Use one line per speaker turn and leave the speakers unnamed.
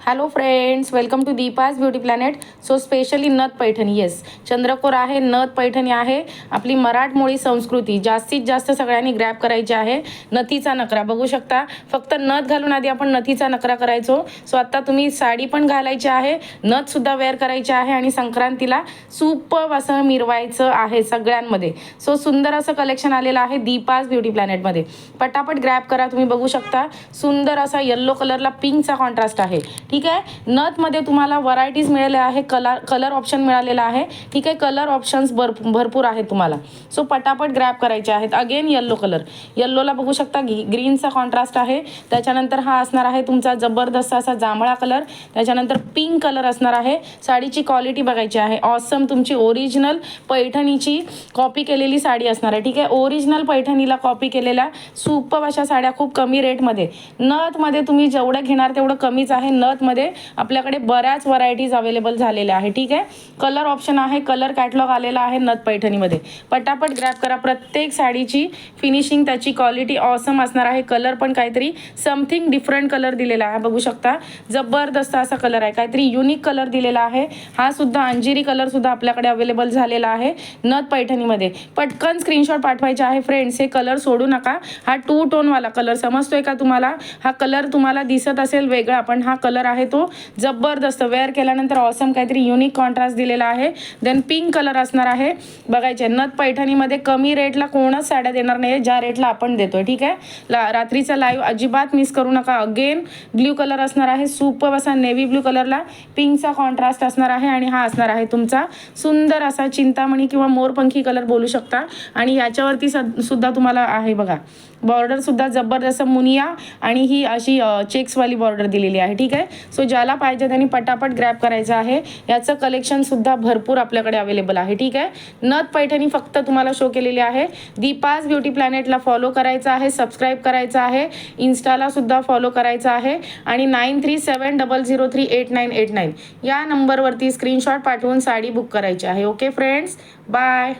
Hello friends, welcome to Deepa's beauty planet. So specially नथ Paithani, yes चंद्रकोर आहे, नथ पैठणी आहे. आपली मराठमोळी संस्कृती जास्तीत जास्त सगळ्यांनी ग्रॅब करायची आहे. नथीचा नकरा बघू शकता. फक्त नथ घालून आधी आपण नथीचा नकरा करायचो. सो आता तुम्ही साडी पण घालायची आहे, नथसुद्धा वेअर करायची आहे आणि संक्रांतीला सुपर्ब असं मिरवायचं आहे सगळ्यांमध्ये. सो सुंदर असं कलेक्शन आलेलं आहे दीपाज ब्युटी प्लॅनेटमध्ये. पटापट ग्रॅब करा. तुम्ही बघू शकता सुंदर असा येल्लो कलरला पिंकचा कॉन्ट्रास्ट आहे. ठीक आहे, नथमध्ये तुम्हाला व्हरायटीज मिळाल्या आहे, कलर ऑप्शन मिळालेला आहे. ठीक आहे, कलर ऑप्शन्स भरपूर आहेत तुम्हाला. सो पटापट ग्रॅब करायचे आहेत. अगेन येल्लो कलर, येल्लोला बघू शकता ग्रीनचा कॉन्ट्रास्ट आहे. त्याच्यानंतर हा असणार आहे तुमचा जबरदस्त असा जांभळा कलर. त्याच्यानंतर पिंक कलर असणार आहे. साडीची क्वालिटी बघायची आहे. ऑसम, तुमची ओरिजिनल पैठणीची कॉपी केलेली साडी असणार आहे. ठीक आहे, ओरिजिनल पैठणीला कॉपी केलेल्या सुपर्ब अशा साड्या खूप कमी रेटमध्ये. नथमध्ये तुम्ही जेवढं घेणार तेवढं कमीच आहे. नथमध्ये आपल्याकडे बऱ्याच व्हरायटीज अवेलेबल झालेल्या आहे. ठीक आहे, कलर ऑप्शन आहे, कलर कॅटलॉग आलेला आहे नथ पैठणीमध्ये. पटापट ग्रॅब करा. प्रत्येक साडीची फिनिशिंग, त्याची क्वालिटी ऑसम असणार आहे. कलर पण काहीतरी समथिंग डिफरंट कलर दिलेला आहे. बघू शकता जबरदस्त असा कलर आहे, काहीतरी युनिक कलर दिलेला आहे. हा सुद्धा अंजिरी कलर सुद्धा आपल्याकडे अवेलेबल झालेला आहे नथ पैठणीमध्ये. पटकन स्क्रीनशॉट पाठवायचे आहे फ्रेंड्स. हे कलर सोडू नका. हा 2 टोनवाला कलर समजतोय का तुम्हाला? हा कलर तुम्हाला दिसत असेल वेगळा, पण हा कलर आहे तो जबरदस्त वेअर केल्यानंतर ऑसम काहीतरी युनिक कॉन्ट्रास्ट दिलेला आहे. देन पिंक कलर असणार आहे. बघायचे, नथ पैठणीमध्ये कमी रेटला कोणच साड्या देणार नाही ज्या रेटला आपण देतोय. ठीक आहे, रात्रीचा लाईव्ह अजिबात मिस करू नका. अगेन ब्ल्यू कलर असणार आहे, सुपर्ब असा नेव्ही ब्ल्यू कलरला पिंकचा कॉन्ट्रास्ट असणार आहे. आणि हा असणार आहे तुमचा सुंदर असा चिंतामणी किंवा मोरपंखी कलर बोलू शकता. आणि याच्यावरती सुद्धा तुम्हाला आहे बघा बॉर्डर सुद्धा जबरदस्त मुनिया आणि ही अशी चेक्सवाली बॉर्डर दिलेली आहे. ठीक आहे, सो ज्याला पाहिजे त्यांनी पटापट ग्रॅब करायचं आहे. याचं कलेक्शन सुद्धा भरपूर आपल्याकडे अवेलेबल आहे. ठीक आहे, नथ पैठणी फक्त तुम्हाला शो केलेली आहे. दीपाज ब्युटी प्लॅनेटला फॉलो करायचं आहे, सबस्क्राईब करायचं आहे, इन्स्टाला सुद्धा फॉलो करायचं आहे. आणि 9370038989 या नंबरवरती स्क्रीनशॉट पाठवून साडी बुक करायची आहे. Okay friends, bye.